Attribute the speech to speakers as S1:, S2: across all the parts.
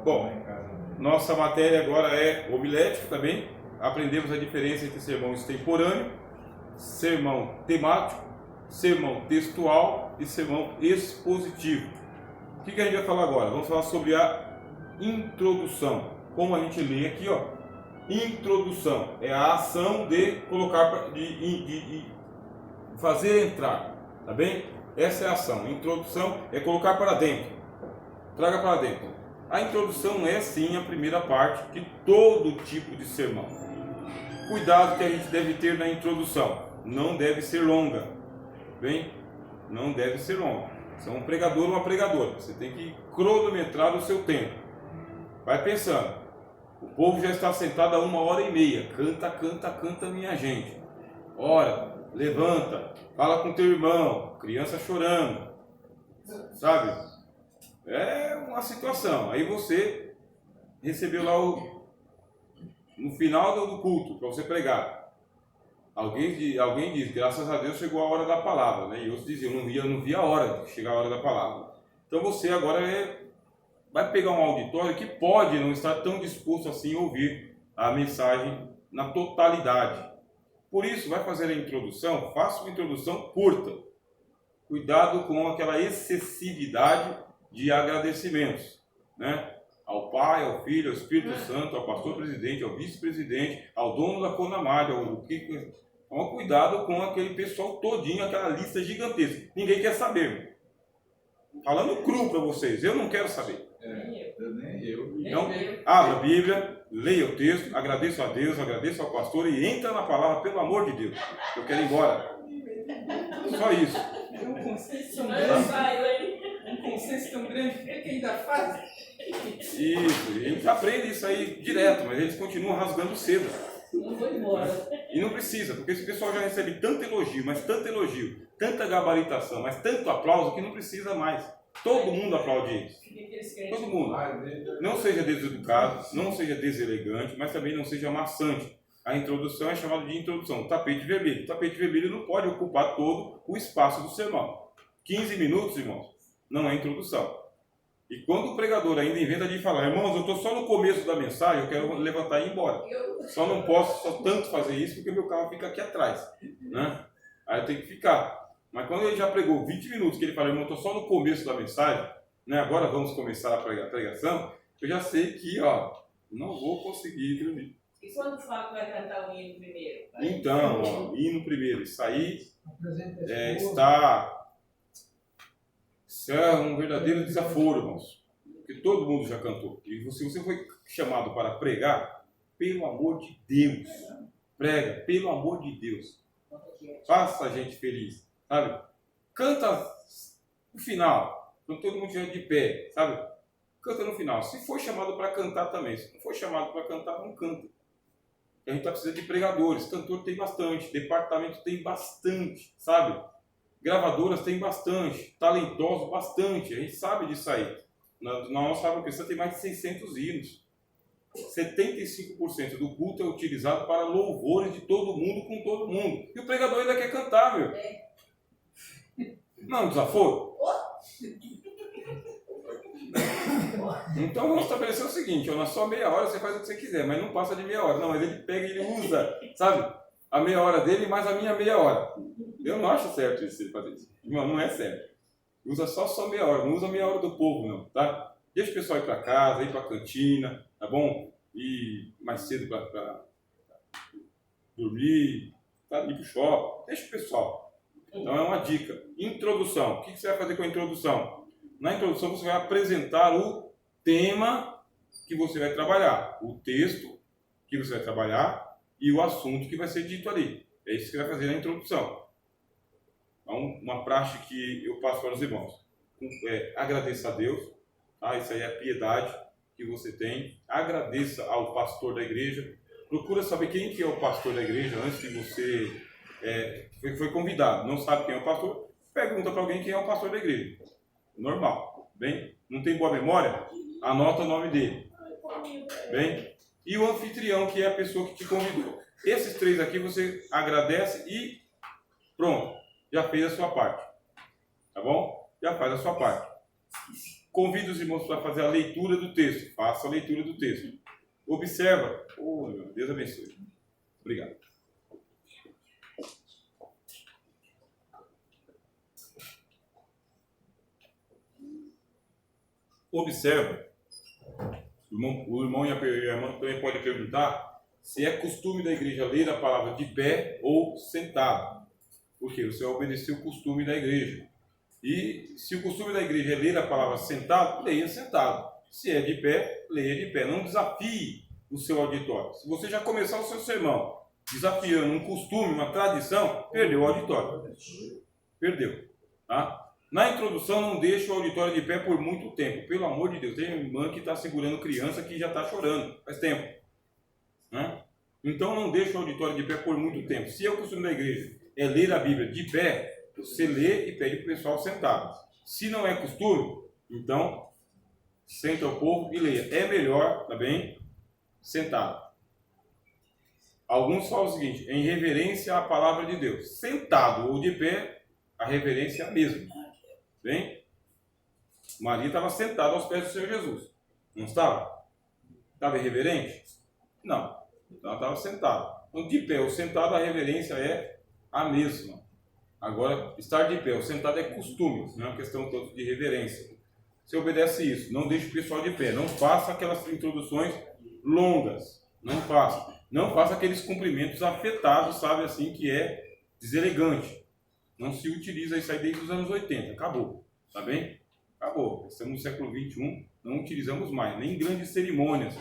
S1: Bom, nossa matéria agora é homilética também. Aprendemos a diferença entre sermão extemporâneo, sermão temático, sermão textual e sermão expositivo. O que a gente vai falar agora? Vamos falar sobre a introdução. Como a gente lê aqui, ó. Introdução é a ação de colocar, de fazer entrar, tá bem? Essa é a ação. Introdução é colocar para dentro. Traga para dentro. A introdução é sim a primeira parte de todo tipo de sermão. Cuidado que a gente deve ter na introdução. Não deve ser longa. Bem? Não deve ser longa. Você é um pregador ou uma pregadora. Você tem que cronometrar o seu tempo. Vai pensando. O povo já está sentado há 1h30. Canta, canta, canta, minha gente. Ora, levanta, fala com teu irmão. Criança chorando. Sabe? É uma situação. Aí você recebeu lá no final do culto para você pregar. Alguém diz, graças a Deus chegou a hora da palavra, né? E outros diziam, não via a hora de chegar a hora da palavra. Então você agora vai pegar um auditório que pode não estar tão disposto assim a ouvir a mensagem na totalidade. Por isso, vai fazer a introdução, faça uma introdução curta. Cuidado com aquela excessividade de agradecimentos, né? Ao Pai, ao Filho, ao Espírito Santo, ao pastor presidente, ao vice-presidente, ao dono da Conamad, Toma cuidado com aquele pessoal todinho, aquela lista gigantesca. Ninguém quer saber. Falando cru para vocês, eu não quero saber.
S2: Nem eu.
S1: Então, abra a Bíblia, leia o texto, agradeça a Deus, agradeça ao pastor e entra na palavra, pelo amor de Deus. Eu quero ir embora. Só isso.
S3: É um consenso tão grande. Um consenso tão grande. É que ainda faz.
S1: Isso, a gente aprende isso aí direto, mas eles continuam rasgando cedo.
S3: Não vou embora.
S1: E não precisa, porque esse pessoal já recebe tanto elogio, mas tanto elogio, tanta gabaritação, mas tanto aplauso que não precisa mais. Todo mundo aplaude eles. Todo mundo. Não seja deseducado, não seja deselegante, mas também não seja maçante. A introdução é chamada de introdução. Tapete vermelho. O tapete vermelho não pode ocupar todo o espaço do sermão. 15 minutos, irmãos, não é introdução. E quando o pregador ainda inventa de falar, irmãos, eu estou só no começo da mensagem, eu quero levantar e ir embora. Só não posso só tanto fazer isso porque meu carro fica aqui atrás, né? Aí eu tenho que ficar. Mas quando ele já pregou 20 minutos, que ele fala, irmão, eu estou só no começo da mensagem, né? Agora vamos começar a pregação, eu já sei que, não vou conseguir dormir.
S4: E quando fala que vai cantar o hino primeiro?
S1: Então, hino primeiro, isso aí isso é um verdadeiro desaforo, irmãos. Porque todo mundo já cantou. E se você foi chamado para pregar, pelo amor de Deus, prega, pelo amor de Deus. Faça a gente feliz, sabe? Canta no final, quando todo mundo estiver de pé, sabe? Canta no final. Se for chamado para cantar também. Se não for chamado para cantar, não canta. A gente está precisando de pregadores. Cantor tem bastante, departamento tem bastante, sabe? Gravadoras tem bastante, talentosos bastante, a gente sabe disso aí. Na nossa Fábrica Cristã tem mais de 600 hinos. 75% do culto é utilizado para louvores de todo mundo com todo mundo. E o pregador ainda quer cantar, meu. Não é um desaforo? Então vamos estabelecer o seguinte, na sua meia hora você faz o que você quiser, mas não passa de meia hora. Não, mas ele pega e ele usa, sabe? A meia hora dele mais a minha meia hora. Eu não acho certo isso, ele fazer isso. Não é certo. Usa só meia hora, não usa meia hora do povo, não, tá? Deixa o pessoal ir para casa, ir para a cantina, tá bom? Ir mais cedo para dormir, tá? Ir para o shopping. Deixa o pessoal. Então é uma dica. Introdução. O que você vai fazer com a introdução? Na introdução você vai apresentar o tema que você vai trabalhar, o texto que você vai trabalhar e o assunto que vai ser dito ali. É isso que você vai fazer na introdução. Então, uma praxe que eu passo para os irmãos. Agradeça a Deus. Tá? Isso aí é a piedade que você tem. Agradeça ao pastor da igreja. Procura saber quem que é o pastor da igreja antes de você foi convidado. Não sabe quem é o pastor? Pergunta para alguém quem é o pastor da igreja. Normal. Bem? Não tem boa memória? Anota o nome dele. Bem? E o anfitrião, que é a pessoa que te convidou. Esses três aqui você agradece e pronto. Já fez a sua parte. Tá bom? Já faz a sua parte. Convido os irmãos para fazer a leitura do texto. Faça a leitura do texto. Observa. Oh, meu Deus abençoe. Obrigado. Observa. O irmão e a irmã também pode perguntar se é costume da igreja ler a palavra de pé ou sentado. Porque você vai obedecer o costume da igreja. E se o costume da igreja é ler a palavra sentado, leia sentado. Se é de pé, leia de pé. Não desafie o seu auditório. Se você já começar o seu sermão desafiando um costume, uma tradição, perdeu o auditório. Perdeu. Tá? Na introdução, não deixe o auditório de pé por muito tempo. Pelo amor de Deus, tem uma irmã que está segurando criança que já está chorando. Faz tempo. Né? Então, não deixe o auditório de pé por muito tempo. Se é o costume da igreja é ler a Bíblia de pé, você lê e pede para o pessoal sentado. Se não é costume, então, senta o povo e leia. É melhor, tá bem? Sentado. Alguns falam o seguinte, em reverência à palavra de Deus. Sentado ou de pé, a reverência é a mesma. Bem? Maria estava sentada aos pés do Senhor Jesus. Não estava? Estava irreverente? Não. Então ela estava sentada. Então, de pé ou sentado, a reverência é a mesma. Agora, estar de pé ou sentado é costume, não é uma questão tanto de reverência. Você obedece isso, não deixe o pessoal de pé. Não faça aquelas introduções longas. Não faça. Não faça aqueles cumprimentos afetados, sabe assim, que é deselegante. Não se utiliza isso aí desde os anos 80. Acabou. Tá bem? Acabou. Estamos no século 21, não utilizamos mais. Nem grandes cerimônias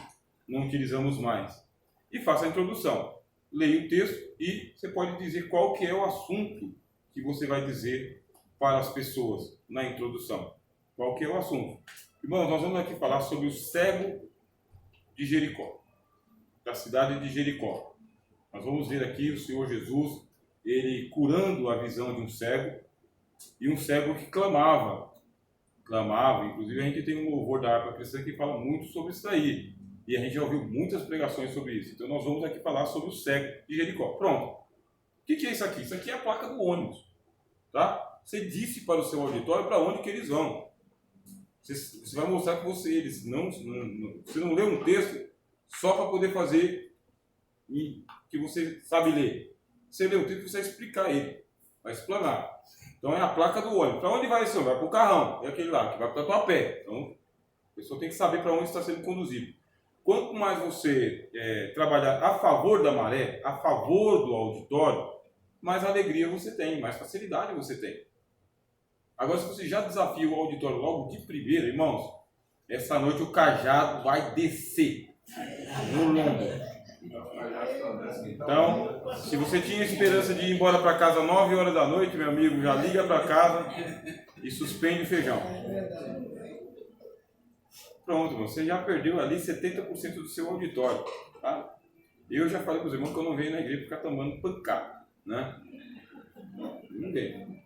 S1: não utilizamos mais. E faça a introdução. Leia o texto e você pode dizer qual que é o assunto que você vai dizer para as pessoas na introdução. Qual que é o assunto? Irmãos, nós vamos aqui falar sobre o cego de Jericó. Da cidade de Jericó. Nós vamos ver aqui o Senhor Jesus, ele curando a visão de um cego, e um cego que clamava, inclusive a gente tem um louvor da harpa cristã que fala muito sobre isso aí, e a gente já ouviu muitas pregações sobre isso, então nós vamos aqui falar sobre o cego de Jericó. Pronto. O que é isso aqui? Isso aqui é a placa do ônibus, tá? Você disse para o seu auditório para onde que eles vão. Você vai mostrar que você não lê um texto só para poder fazer que você sabe ler. Você lê o texto, você vai explicar ele, vai explanar. Então é a placa do ônibus. Para onde vai esse ônibus? Vai para o carrão, é aquele lá, que vai para o Tatuapé. Então a pessoa tem que saber para onde está sendo conduzido. Quanto mais você trabalhar a favor da maré, a favor do auditório, mais alegria você tem, mais facilidade você tem. Agora, se você já desafia o auditório logo de primeira, irmãos, essa noite o cajado vai descer no lombo. Então, se você tinha esperança de ir embora para casa às 9 horas da noite, meu amigo, já liga para casa e suspende o feijão. Pronto, você já perdeu ali 70% do seu auditório. Tá? Eu já falei para os irmãos que eu não venho na igreja ficar tomando pancada. Né? Não venho.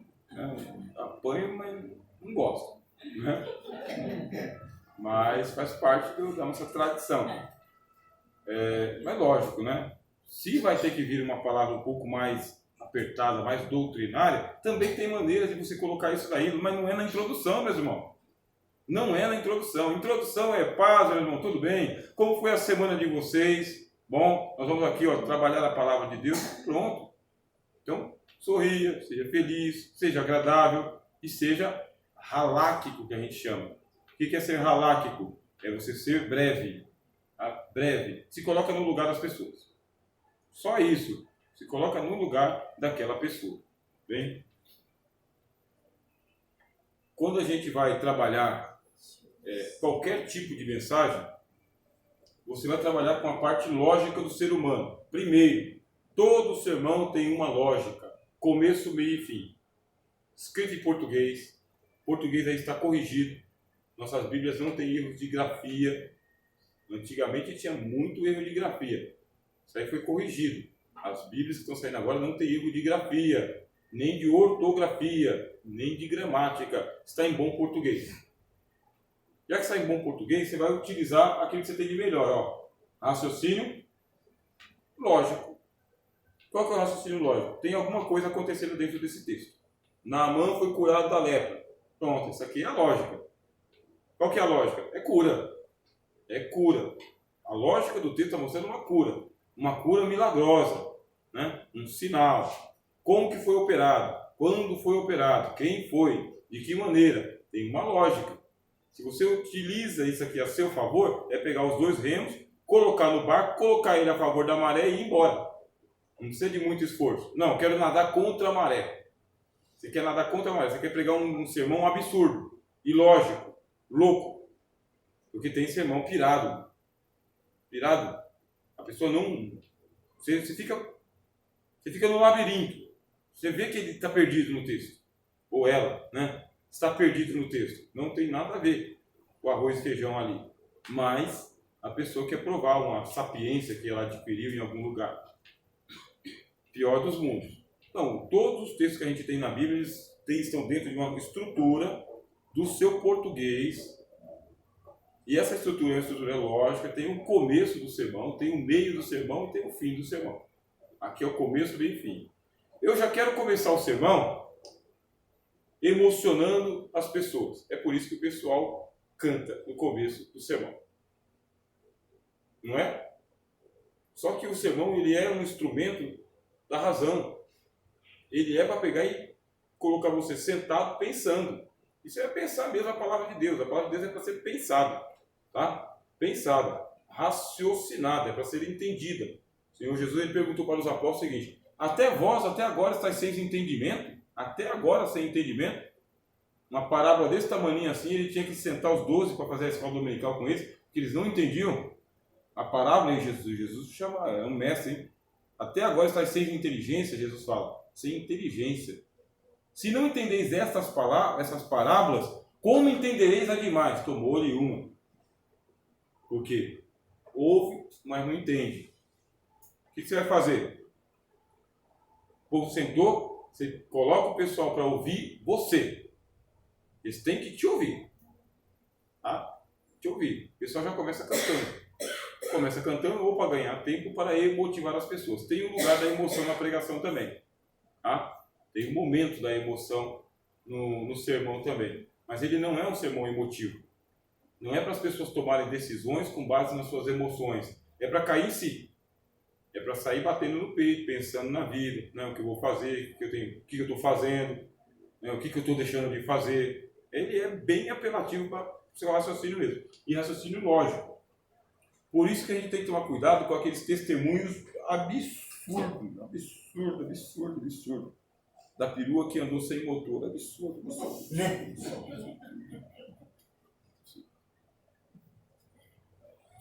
S1: Apanho, mas não gosto. Né? Mas faz parte da nossa tradição. Mas lógico, né? Se vai ter que vir uma palavra um pouco mais apertada, mais doutrinária, também tem maneiras de você colocar isso daí, mas não é na introdução, meus irmãos. Não é na introdução. Introdução é paz, meu irmão, tudo bem? Como foi a semana de vocês? Bom, nós vamos aqui trabalhar a palavra de Deus. Pronto. Então, sorria, seja feliz, seja agradável e seja haláquico, que a gente chama. O que é ser haláquico? É você ser breve. Breve. Se coloca no lugar das pessoas. Só isso. Se coloca no lugar daquela pessoa. Bem? Quando a gente vai trabalhar qualquer tipo de mensagem, você vai trabalhar com a parte lógica do ser humano. Primeiro, todo sermão tem uma lógica. Começo, meio e fim. Escrito em português. Português aí está corrigido. Nossas Bíblias não têm erros de grafia. Antigamente tinha muito erro de grafia. Isso aí foi corrigido. As Bíblias que estão saindo agora não tem erro de grafia, nem de ortografia, nem de gramática. Está em bom português. Já que está em bom português, você vai utilizar aquilo que você tem de melhor. Ó. Raciocínio lógico. Qual que é o raciocínio lógico? Tem alguma coisa acontecendo dentro desse texto. Naamã foi curado da lepra. Pronto, isso aqui é a lógica. Qual que é a lógica? É cura. É cura. A lógica do texto está mostrando uma cura milagrosa, né? Um sinal. Como que foi operado? Quando foi operado? Quem foi? De que maneira? Tem uma lógica. Se você utiliza isso aqui a seu favor, é pegar os dois remos, colocar no barco, colocar ele a favor da maré e ir embora. Não precisa de muito esforço. Não, quero nadar contra a maré. Você quer nadar contra a maré, você quer pregar um sermão absurdo, ilógico, louco. Porque tem sermão pirado. Pirado. A pessoa não... Você fica no labirinto. Você vê que ele está perdido no texto. Ou ela, né? Está perdido no texto. Não tem nada a ver com o arroz e feijão ali. Mas a pessoa quer provar uma sapiência que ela adquiriu em algum lugar. Pior dos mundos. Então, todos os textos que a gente tem na Bíblia estão dentro de uma estrutura do seu português. E essa estrutura é uma estrutura lógica. Tem o começo do sermão, tem o meio do sermão e tem o fim do sermão. Aqui é o começo, meio e fim. Eu já quero começar o sermão emocionando as pessoas. É por isso que o pessoal canta no começo do sermão. Não é? Só que o sermão ele é um instrumento da razão. Ele é para pegar e colocar você sentado pensando. Isso é pensar mesmo a palavra de Deus. A palavra de Deus é para ser pensada. Tá? Pensada. Raciocinada. É para ser entendida. O Senhor Jesus ele perguntou para os apóstolos o seguinte: até vós, até agora, estáis sem entendimento? Até agora sem entendimento? Uma parábola desse tamanho assim, ele tinha que sentar os 12 para fazer a escola dominical com eles, porque eles não entendiam a parábola em Jesus. Jesus chama, é um mestre, hein? Até agora estáis sem inteligência, Jesus fala. Sem inteligência. Se não entendeis essas parábolas, como entendereis a demais? Tomou-lhe uma. Por quê? Ouve, mas não entende. O que você vai fazer? O povo sentou, você coloca o pessoal para ouvir você. Eles têm que te ouvir. Tá? Te ouvir. O pessoal já começa cantando. Começa cantando ou para ganhar tempo para motivar as pessoas. Tem um lugar da emoção na pregação também. Tá? Tem um momento da emoção no sermão também. Mas ele não é um sermão emotivo. Não é para as pessoas tomarem decisões com base nas suas emoções. É para cair em si. É para sair batendo no peito, pensando na vida, né? O que eu vou fazer, o que eu estou fazendo, né? O que eu estou deixando de fazer. Ele é bem apelativo para o seu raciocínio mesmo. E raciocínio lógico. Por isso que a gente tem que tomar cuidado com aqueles testemunhos absurdo. Da perua que andou sem motor. Absurdo.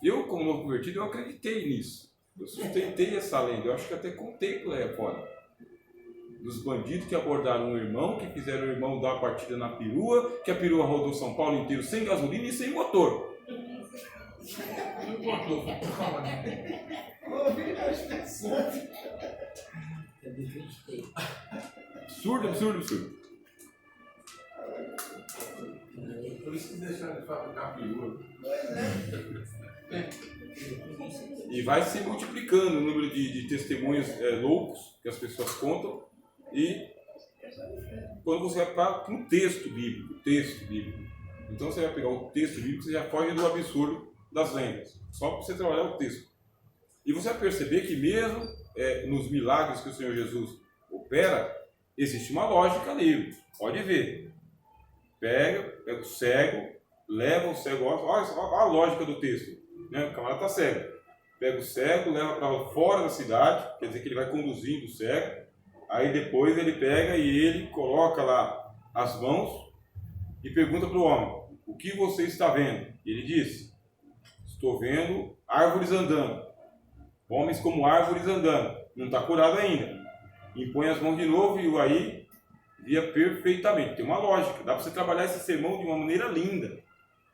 S1: Eu, como novo convertido, eu acreditei nisso. Eu sustentei essa lenda. Eu acho que até contei por aí fora. Dos bandidos que abordaram um irmão, que fizeram o irmão dar a partida na perua, que a perua rodou São Paulo inteiro sem gasolina e sem motor. Absurdo.
S2: Por isso que deixaram de fabricar perua.
S1: E vai se multiplicando o número de testemunhos loucos que as pessoas contam. E quando você vai para um texto bíblico, então você vai pegar o texto bíblico, você já foge do absurdo das lendas, só para você trabalhar o texto. E você vai perceber que mesmo nos milagres que o Senhor Jesus opera, existe uma lógica ali. Pode ver. Pega o cego, leva o cego, olha a lógica do texto. Né? O camarada está cego. Pega o cego, leva para fora da cidade, quer dizer que ele vai conduzindo o cego. Aí depois ele pega e ele coloca lá as mãos e pergunta para o homem: o que você está vendo? E ele diz: estou vendo árvores andando. Homens como árvores andando. Não está curado ainda. Impõe as mãos de novo e aí via perfeitamente. Tem uma lógica. Dá para você trabalhar esse sermão de uma maneira linda.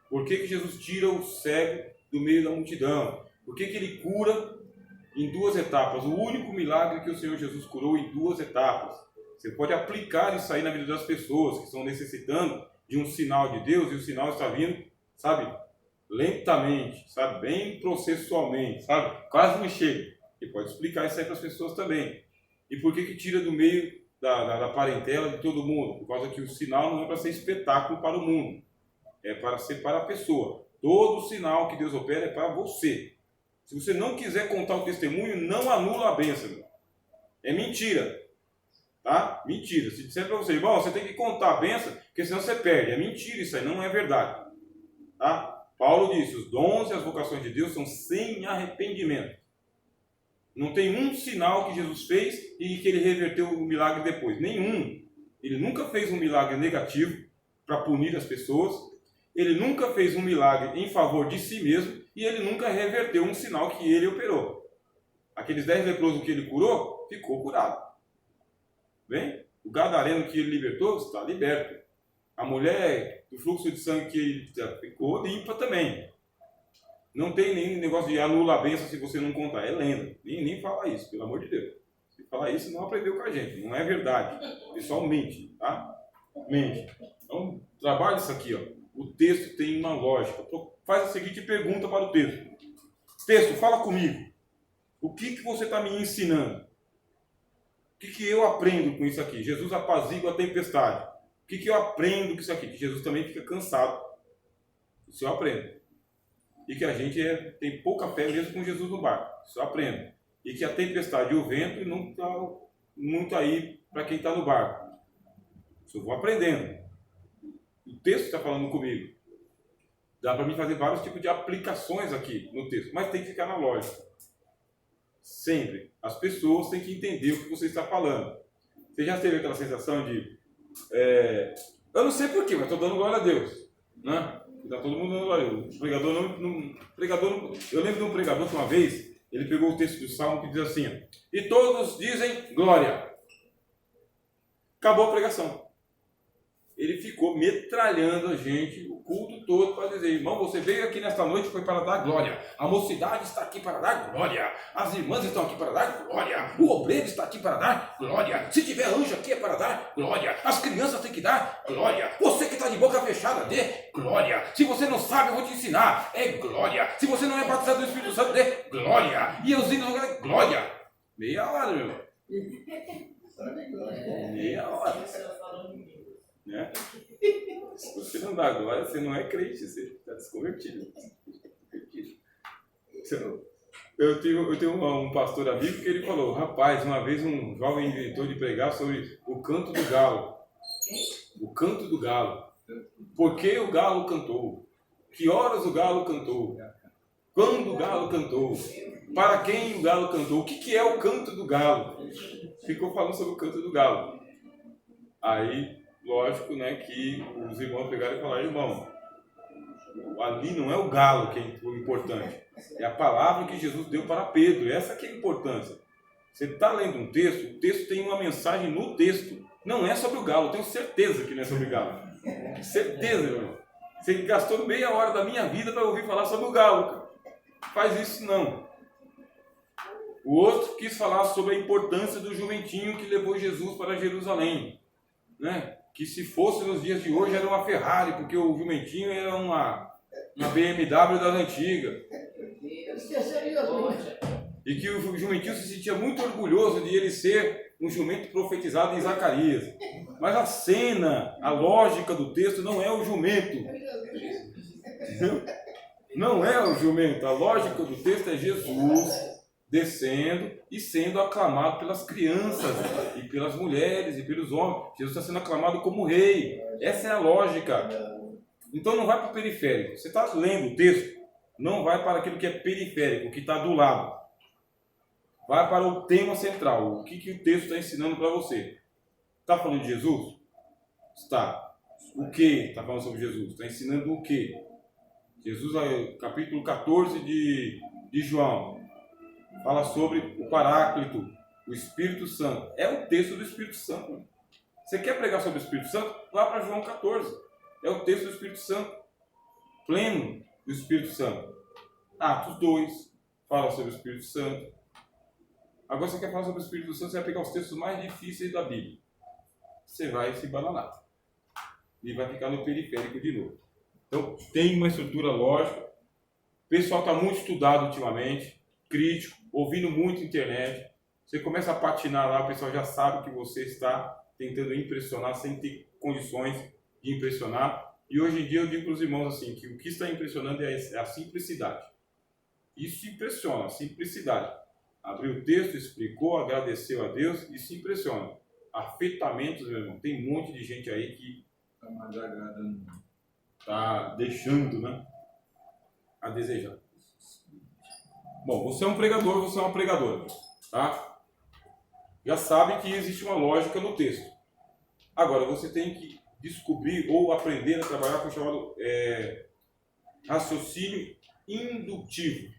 S1: Por que Jesus tira o cego do meio da multidão? Por que ele cura em 2 etapas? O único milagre que o Senhor Jesus curou em 2 etapas. Você pode aplicar isso aí na vida das pessoas que estão necessitando de um sinal de Deus e o sinal está vindo, sabe, lentamente, sabe, bem processualmente, sabe, quase não chega. E pode explicar isso aí para as pessoas também. E por que tira do meio da parentela de todo mundo? Por causa que o sinal não é para ser espetáculo para o mundo. é para ser para a pessoa. Todo sinal que Deus opera é para você. Se você não quiser contar o testemunho, não anula a bênção. É mentira. Tá? Mentira. Se disser para você, irmão, você tem que contar a bênção, porque senão você perde. É mentira isso aí, não é verdade. Tá? Paulo disse, os dons e as vocações de Deus são sem arrependimento. Não tem um sinal que Jesus fez e que ele reverteu o milagre depois. Nenhum. Ele nunca fez um milagre negativo para punir as pessoas. Ele nunca fez um milagre em favor de si mesmo e ele nunca reverteu um sinal que ele operou. Aqueles 10 leprosos que ele curou, ficou curado. Bem? O gadareno que ele libertou, está liberto. A mulher do fluxo de sangue que ele ficou, limpa também. Não tem nem negócio de anula a bênção se você não contar. É lenda. Nem fala isso, pelo amor de Deus. Se falar isso, não aprendeu com a gente. Não é verdade. O pessoal mente, tá? Mente. Então, trabalha isso aqui, ó. O texto tem uma lógica. Faz a seguinte pergunta para o texto. Texto, fala comigo. O que você está me ensinando? O que eu aprendo com isso aqui? Jesus apazigua a tempestade. O que eu aprendo com isso aqui? Que Jesus também fica cansado. Isso eu aprendo. E que a gente tem pouca fé mesmo com Jesus no barco. Isso eu aprendo. E que a tempestade e o vento não está muito aí para quem está no barco. Isso eu vou aprendendo. O texto está falando comigo. Dá para mim fazer vários tipos de aplicações aqui no texto, mas tem que ficar na lógica. Sempre. As pessoas têm que entender o que você está falando. Você já teve aquela sensação de... eu não sei porquê, mas estou dando glória a Deus. Né? Está todo mundo dando glória a Deus. O pregador eu lembro de um pregador que uma vez, ele pegou o texto do Salmo que diz assim, e todos dizem glória. Acabou a pregação. Ele ficou metralhando a gente o culto todo para dizer, irmão, você veio aqui nesta noite foi para dar glória. A mocidade está aqui para dar glória. As irmãs estão aqui para dar glória. O obreiro está aqui para dar glória. Se tiver anjo aqui é para dar glória. As crianças têm que dar glória. Você que está de boca fechada, dê glória. Se você não sabe, eu vou te ensinar. É glória. Se você não é batizado do Espírito Santo, dê glória. E os hinos vão glória. Meia hora, meu irmão. Meia hora. Né? Se você não dá glória, você não é crente, você está desconvertido. Eu tenho um pastor amigo que ele falou, rapaz, uma vez um jovem inventou de pregar sobre o canto do galo. O canto do galo. Por que o galo cantou? Que horas o galo cantou? Quando o galo cantou? Para quem o galo cantou? O que é o canto do galo? Ficou falando sobre o canto do galo. Aí... lógico, né, que os irmãos pegaram e falaram, irmão, ali não é o galo que é o importante, é a palavra que Jesus deu para Pedro, essa que é a importância. Você está lendo um texto, o texto tem uma mensagem no texto, não é sobre o galo, eu tenho certeza que não é sobre o galo. Certeza, irmão. Você gastou meia hora da minha vida para ouvir falar sobre o galo, cara. Faz isso não. O outro quis falar sobre a importância do jumentinho que levou Jesus para Jerusalém, né? Que se fosse nos dias de hoje era uma Ferrari, porque o jumentinho era uma BMW das antigas. E que o jumentinho se sentia muito orgulhoso de ele ser um jumento profetizado em Zacarias. Mas a cena, a lógica do texto não é o jumento. Não é o jumento. A lógica do texto é Jesus descendo e sendo aclamado pelas crianças, e pelas mulheres, e pelos homens. Jesus está sendo aclamado como rei. Essa é a lógica. Então não vai para o periférico. Você está lendo o texto, não vai para aquilo que é periférico, que está do lado. Vai para o tema central. O que o texto está ensinando para você? Está falando de Jesus? Está. O que está falando sobre Jesus? Está ensinando o que? Jesus, capítulo 14 de João, fala sobre o Paráclito, o Espírito Santo. É o texto do Espírito Santo. Você quer pregar sobre o Espírito Santo? Vá para João 14. É o texto do Espírito Santo. Pleno do Espírito Santo. Atos 2 fala sobre o Espírito Santo. Agora você quer falar sobre o Espírito Santo, você vai pegar os textos mais difíceis da Bíblia. Você vai se bananar. E vai ficar no periférico de novo. Então, tem uma estrutura lógica. O pessoal está muito estudado ultimamente. Crítico, ouvindo muito internet, você começa a patinar lá, o pessoal já sabe que você está tentando impressionar sem ter condições de impressionar, E hoje em dia eu digo para os irmãos assim, que o que está impressionando é a simplicidade. Isso impressiona, a simplicidade. Abriu o texto, explicou, agradeceu a Deus, isso impressiona. Afetamentos, meu irmão, tem um monte de gente aí que
S2: Está mais agradando.
S1: está deixando, né, a desejar. Bom, você é um pregador, você é uma pregadora, tá? Já sabe que existe uma lógica no texto. Agora, você tem que descobrir ou aprender a trabalhar com o chamado raciocínio indutivo.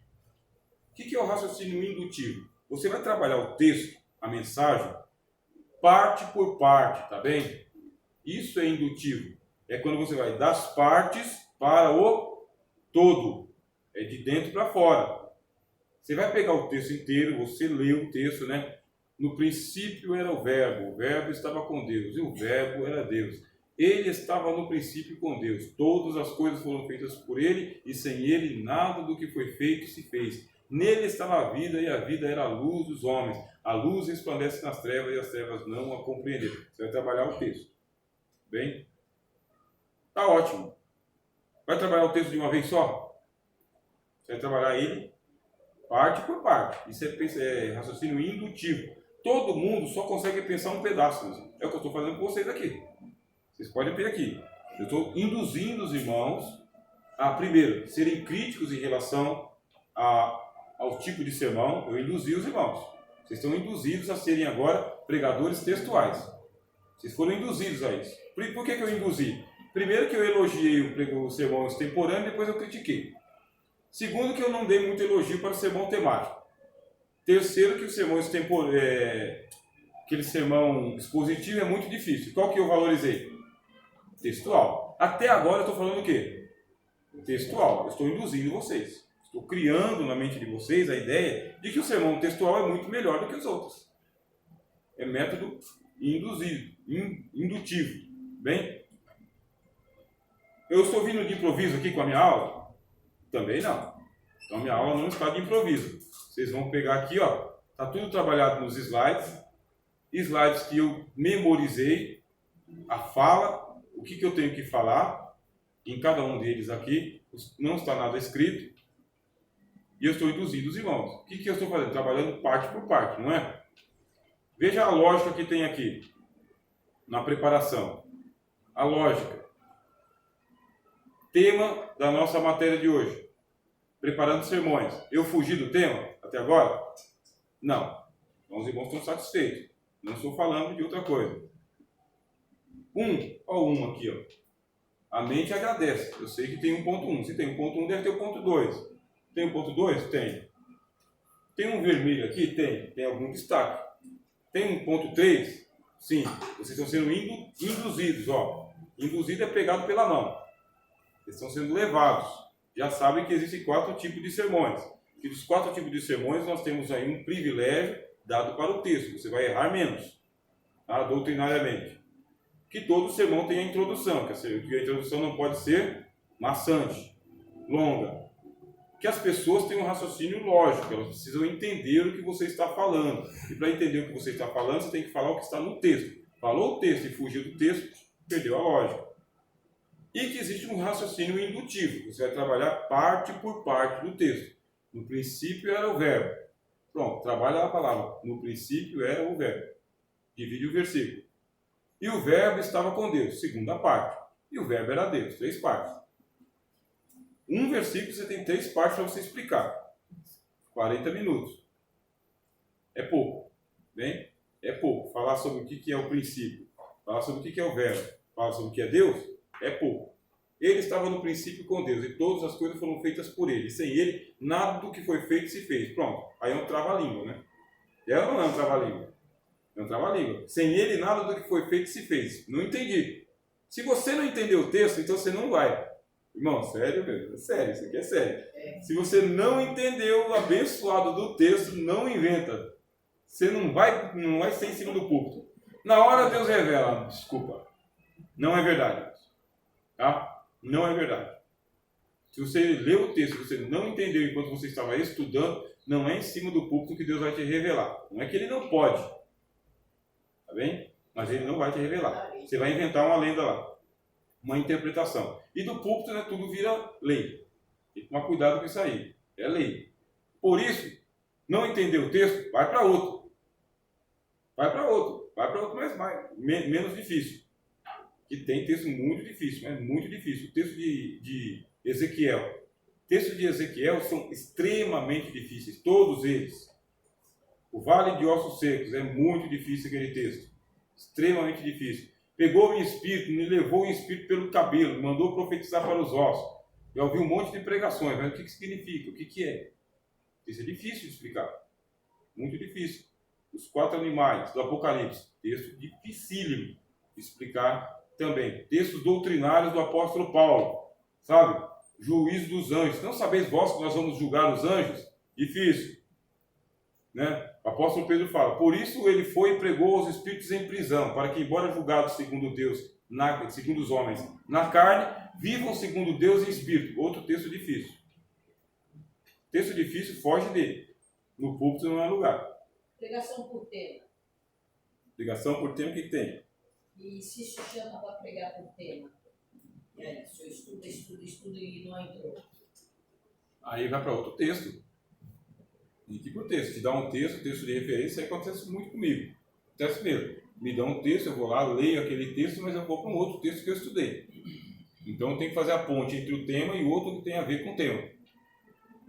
S1: O que é o raciocínio indutivo? Você vai trabalhar o texto, a mensagem, parte por parte, tá bem? Isso é indutivo. É quando você vai das partes para o todo. É de dentro para fora. Você vai pegar o texto inteiro, você lê o texto, né? No princípio era o verbo estava com Deus, e o verbo era Deus. Ele estava no princípio com Deus. Todas as coisas foram feitas por ele, e sem ele nada do que foi feito se fez. Nele estava a vida, e a vida era a luz dos homens. A luz resplandece nas trevas, e as trevas não a compreenderam. Você vai trabalhar o texto. Bem? Tá ótimo. Vai trabalhar o texto de uma vez só? Você vai trabalhar ele parte por parte. Isso é raciocínio indutivo. Todo mundo só consegue pensar um pedaço. É o que eu estou fazendo com vocês aqui. Vocês podem ver aqui. Eu estou induzindo os irmãos a, primeiro, serem críticos em relação ao tipo de sermão. Eu induzi os irmãos. Vocês estão induzidos a serem agora pregadores textuais. Vocês foram induzidos a isso. Por que eu induzi? Primeiro que eu elogiei o sermão extemporâneo, depois eu critiquei. Segundo que eu não dei muito elogio para o sermão temático. Terceiro que o sermão aquele sermão expositivo é muito difícil. Qual que eu valorizei? Textual. Até agora eu estou falando o quê? Textual. Eu estou induzindo vocês. Estou criando na mente de vocês a ideia de que o sermão textual é muito melhor do que os outros. É método indutivo. Bem? Eu estou vindo de improviso aqui com a minha aula? Também não. Então minha aula não está de improviso. Vocês vão pegar aqui, ó, tá tudo trabalhado nos slides que eu memorizei, a fala, o que eu tenho que falar, em cada um deles aqui, não está nada escrito, e eu estou induzindo os irmãos. O que eu estou fazendo? Trabalhando parte por parte, não é? Veja a lógica que tem aqui, na preparação. A lógica. Tema da nossa matéria de hoje. Preparando sermões. Eu fugi do tema até agora? Não. Então os irmãos estão satisfeitos. Não estou falando de outra coisa. Olha aqui, ó. A mente agradece. Eu sei que tem um ponto 1. Se tem um ponto 1, deve ter o ponto 2. Tem um ponto 2? Tem. Tem um vermelho aqui? Tem. Tem algum destaque. Tem um ponto 3? Sim. Vocês estão sendo induzidos, ó. Induzido é pegado pela mão. Eles estão sendo levados. Já sabem que existem 4 tipos de sermões. E dos 4 tipos de sermões, nós temos aí um privilégio dado para o texto. Você vai errar menos, tá? Doutrinariamente. Que todo sermão tem a introdução, que a introdução não pode ser maçante, longa. Que as pessoas têm um raciocínio lógico, elas precisam entender o que você está falando. E para entender o que você está falando, você tem que falar o que está no texto. Falou o texto e fugiu do texto, perdeu a lógica. E que existe um raciocínio indutivo. Você vai trabalhar parte por parte do texto. No princípio era o verbo. Pronto, trabalha a palavra. No princípio era o verbo. Divide o versículo. E o verbo estava com Deus, segunda parte. E o verbo era Deus, 3 partes. Um versículo você tem 3 partes para você explicar. 40 minutos. É pouco. Bem? É pouco. Falar sobre o que é o princípio. Falar sobre o que é o verbo. Falar sobre o que é Deus. É pouco. Ele estava no princípio com Deus e todas as coisas foram feitas por ele. Sem ele, nada do que foi feito se fez. Pronto. Aí é um trava-língua, né? Ela não é um trava-língua. É um trava-língua. Sem ele, nada do que foi feito se fez. Não entendi. Se você não entendeu o texto, então você não vai. Irmão, sério, velho? É sério, isso aqui é sério. Se você não entendeu o abençoado do texto, não inventa. Você não vai ser em cima do púlpito. Na hora Deus revela. Desculpa. Não é verdade. Tá? Não é verdade. Se você leu o texto e você não entendeu enquanto você estava estudando, não é em cima do púlpito que Deus vai te revelar. Não é que ele não pode. Tá bem? Mas ele não vai te revelar. Você vai inventar uma lenda lá. Uma interpretação. E do púlpito, né, tudo vira lei. Tem que tomar cuidado com isso aí. É lei. Por isso, não entender o texto, vai para outro. Vai para outro. Vai para outro, mas menos difícil. Que tem texto muito difícil, mas muito difícil. O texto de Ezequiel. O texto de Ezequiel são extremamente difíceis, todos eles. O Vale de Ossos Secos é muito difícil aquele texto. Extremamente difícil. Pegou o espírito, me levou o espírito pelo cabelo, mandou profetizar para os ossos. Eu ouvi um monte de pregações, mas o que significa? O que é? Isso é difícil de explicar. Muito difícil. Os 4 animais do Apocalipse. Texto dificílimo de explicar também. Textos doutrinários do apóstolo Paulo. Sabe? Juízo dos anjos. Não sabeis vós que nós vamos julgar os anjos? Difícil. Né? O apóstolo Pedro fala, por isso ele foi e pregou aos espíritos em prisão, para que, embora julgados segundo Deus, segundo os homens, na carne, vivam segundo Deus em espírito. Outro texto difícil. Texto difícil, foge dele. No púlpito não é lugar.
S4: Pregação por tema.
S1: Pregação por tema, o que tem?
S4: E se chama para pregar por tema? E aí, o senhor estuda e não entrou.
S1: Aí vai para outro texto. E que por texto? Te dá um texto de referência, aí acontece muito comigo. Acontece mesmo. Me dá um texto, eu vou lá, leio aquele texto, mas eu vou para um outro texto que eu estudei. Então eu tenho que fazer a ponte entre o tema e o outro que tem a ver com o tema.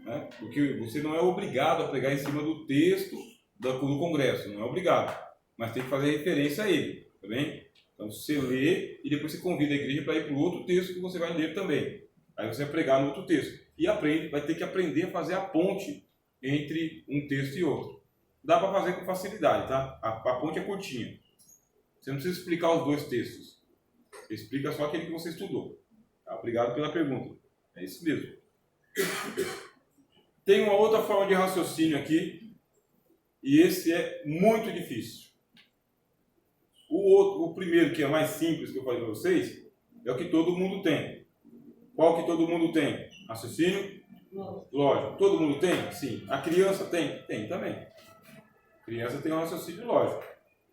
S1: Né? Porque você não é obrigado a pregar em cima do texto do congresso, não é obrigado. Mas tem que fazer referência a ele, tá bem? Então você lê e depois você convida a igreja para ir para o outro texto que você vai ler também. Aí você vai pregar no outro texto. E vai ter que aprender a fazer a ponte entre um texto e outro. Dá para fazer com facilidade, tá? A ponte é curtinha. Você não precisa explicar os dois textos. Você explica só aquele que você estudou. Tá? Obrigado pela pergunta. É isso mesmo. Tem uma outra forma de raciocínio aqui. E esse é muito difícil. O primeiro, que é mais simples que eu falei para vocês, é o que todo mundo tem. Qual que todo mundo tem? Raciocínio? Lógico. Todo mundo tem? Sim. A criança tem? Tem também. A criança tem um raciocínio lógico.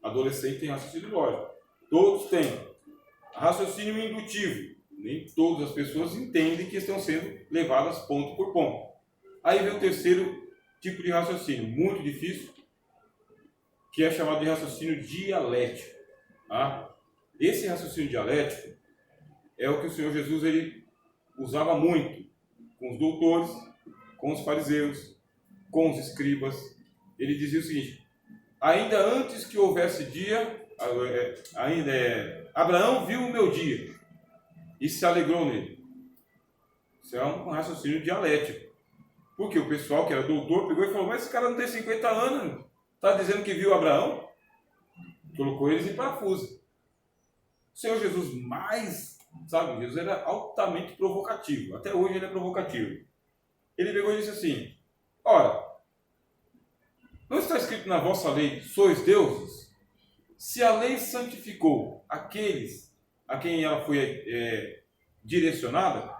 S1: Adolescente tem raciocínio lógico. Todos têm. Raciocínio indutivo. Nem todas as pessoas entendem que estão sendo levadas ponto por ponto. Aí vem o terceiro tipo de raciocínio, muito difícil, que é chamado de raciocínio dialético. Tá? Esse raciocínio dialético é o que o Senhor Jesus ele usava muito com os doutores, com os fariseus, com os escribas. Ele dizia o seguinte: ainda antes que houvesse dia, Abraão viu o meu dia e se alegrou nele. Isso é um raciocínio dialético. Porque o pessoal que era doutor pegou e falou: mas esse cara não tem 50 anos, está dizendo que viu Abraão? Colocou eles em parafuso. O Senhor Jesus Jesus era altamente provocativo. Até hoje ele é provocativo. Ele pegou e disse assim: ora, não está escrito na vossa lei, sois deuses? Se a lei santificou aqueles a quem ela foi direcionada,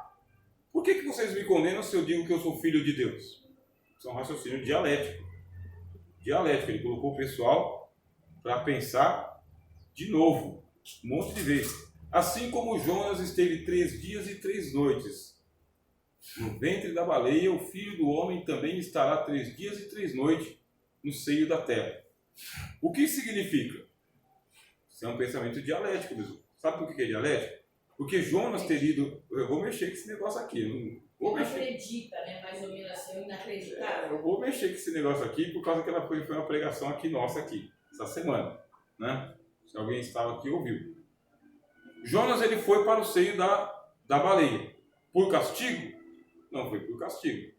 S1: por que vocês me condenam se eu digo que eu sou filho de Deus? Isso é um raciocínio dialético. Ele colocou o pessoal para pensar de novo, um monte de vezes. Assim como Jonas esteve 3 dias e 3 noites no ventre da baleia, o Filho do Homem também estará 3 dias e 3 noites no seio da terra. O que significa? Isso é um pensamento dialético mesmo. Sabe por que é dialético? Porque Jonas ter ido... Eu vou mexer com esse negócio aqui.
S4: Não acredita, né? Mais ou menos assim, inacreditável.
S1: Eu vou mexer com esse negócio aqui por causa que ela foi uma pregação aqui nossa aqui, essa semana. Né? Se alguém estava aqui ouviu. Jonas ele foi para o seio da baleia. Por castigo? Não foi por castigo.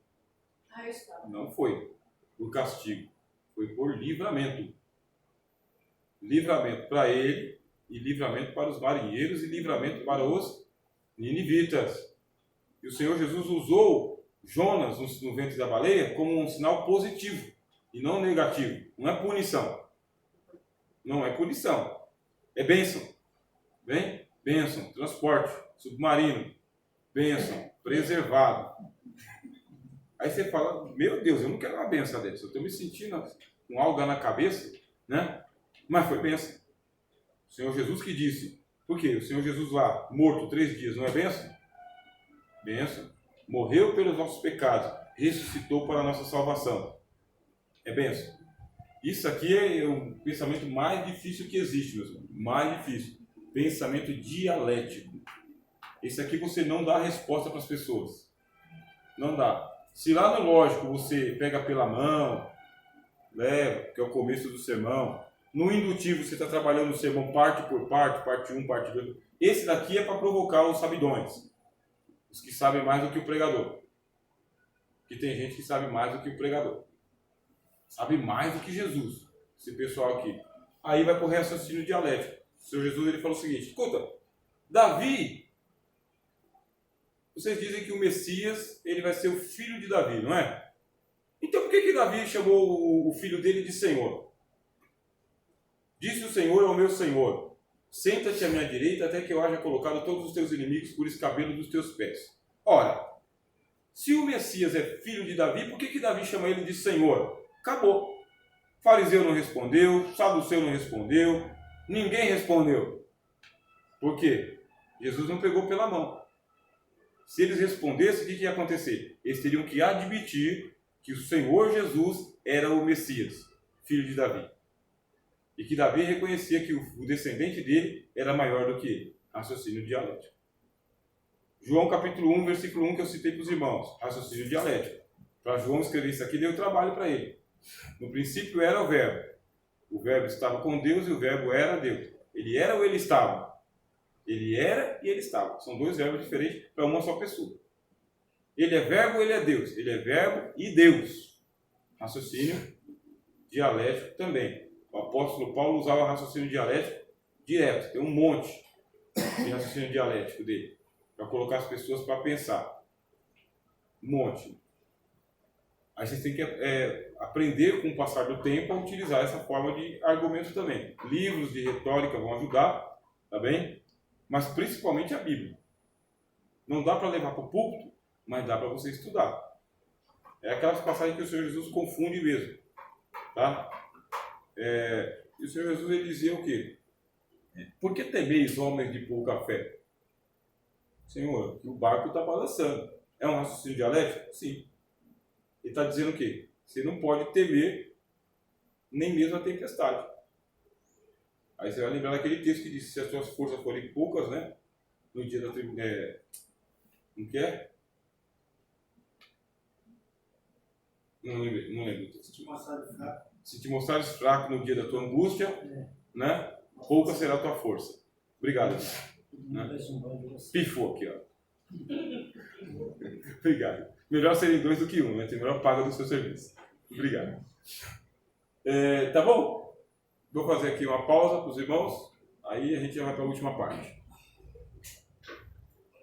S4: Eu estava.
S1: Não foi por castigo. Foi por livramento. Livramento para ele, e livramento para os marinheiros, e livramento para os ninivitas. E o Senhor Jesus usou Jonas no ventre da baleia como um sinal positivo e não negativo. Não é punição. Não é punição. É bênção. Bem? Bênção. Transporte. Submarino. Bênção. Preservado. Aí você fala: meu Deus, eu não quero uma bênção dessa. Eu estou me sentindo com algo na cabeça, né? Mas foi bênção. O Senhor Jesus que disse. Por quê? O Senhor Jesus lá, morto 3 dias, não é bênção? Benção. Morreu pelos nossos pecados, ressuscitou para a nossa salvação. É benção. Isso aqui é o pensamento mais difícil que existe, meus irmãos. Mais difícil. Pensamento dialético. Esse aqui você não dá resposta para as pessoas. Não dá. Se lá no lógico você pega pela mão, leva, que é o começo do sermão. No indutivo você está trabalhando o sermão parte por parte, parte 1, parte 2. Esse daqui é para provocar os sabidões. Os que sabem mais do que o pregador. Porque tem gente que sabe mais do que o pregador. Sabe mais do que Jesus. Esse pessoal aqui. Aí vai para o raciocínio dialético. O Senhor Jesus ele falou o seguinte: escuta, Davi, vocês dizem que o Messias ele vai ser o filho de Davi, não é? Então por que Davi chamou o filho dele de Senhor? Disse o Senhor ao meu Senhor: senta-te à minha direita até que eu haja colocado todos os teus inimigos por escabelo dos teus pés. Ora, se o Messias é filho de Davi, por que Davi chama ele de Senhor? Acabou. Fariseu não respondeu, saduceu não respondeu, ninguém respondeu. Por quê? Jesus não pegou pela mão. Se eles respondessem, o que ia acontecer? Eles teriam que admitir que o Senhor Jesus era o Messias, filho de Davi. E que Davi reconhecia que o descendente dele era maior do que ele. Raciocínio dialético. João capítulo 1, versículo 1 que eu citei para os irmãos. Raciocínio dialético. Para João escrever isso aqui, deu trabalho para ele. No princípio era o verbo. O verbo estava com Deus e o verbo era Deus. Ele era ou ele estava? Ele era e ele estava. São dois verbos diferentes para uma só pessoa. Ele é verbo ou ele é Deus? Ele é verbo e Deus. Raciocínio dialético também. O apóstolo Paulo usava raciocínio dialético direto. Tem um monte de raciocínio dialético dele. Para colocar as pessoas para pensar. Um monte. Aí vocês têm que aprender com o passar do tempo a utilizar essa forma de argumento também. Livros de retórica vão ajudar, tá bem? Mas principalmente a Bíblia. Não dá para levar para o púlpito, mas dá para você estudar. É aquelas passagens que o Senhor Jesus confunde mesmo. Tá? E o Senhor Jesus ele dizia o quê? Por que temeis, homens de pouca fé? Senhor, o barco está balançando. É um raciocínio dialético? Sim. Ele está dizendo o quê? Você não pode temer nem mesmo a tempestade. Aí você vai lembrar daquele texto que diz: se as suas forças forem poucas, né? No dia da tribulação. Não quer? Não lembro. Se te mostrares fraco no dia da tua angústia, né? Pouca será a tua força. Obrigado. Né? Pifou aqui, ó. Obrigado. Melhor serem dois do que um, né? Tem melhor paga do seu serviço. Obrigado. Tá bom? Vou fazer aqui uma pausa para os irmãos, aí a gente já vai para a última parte.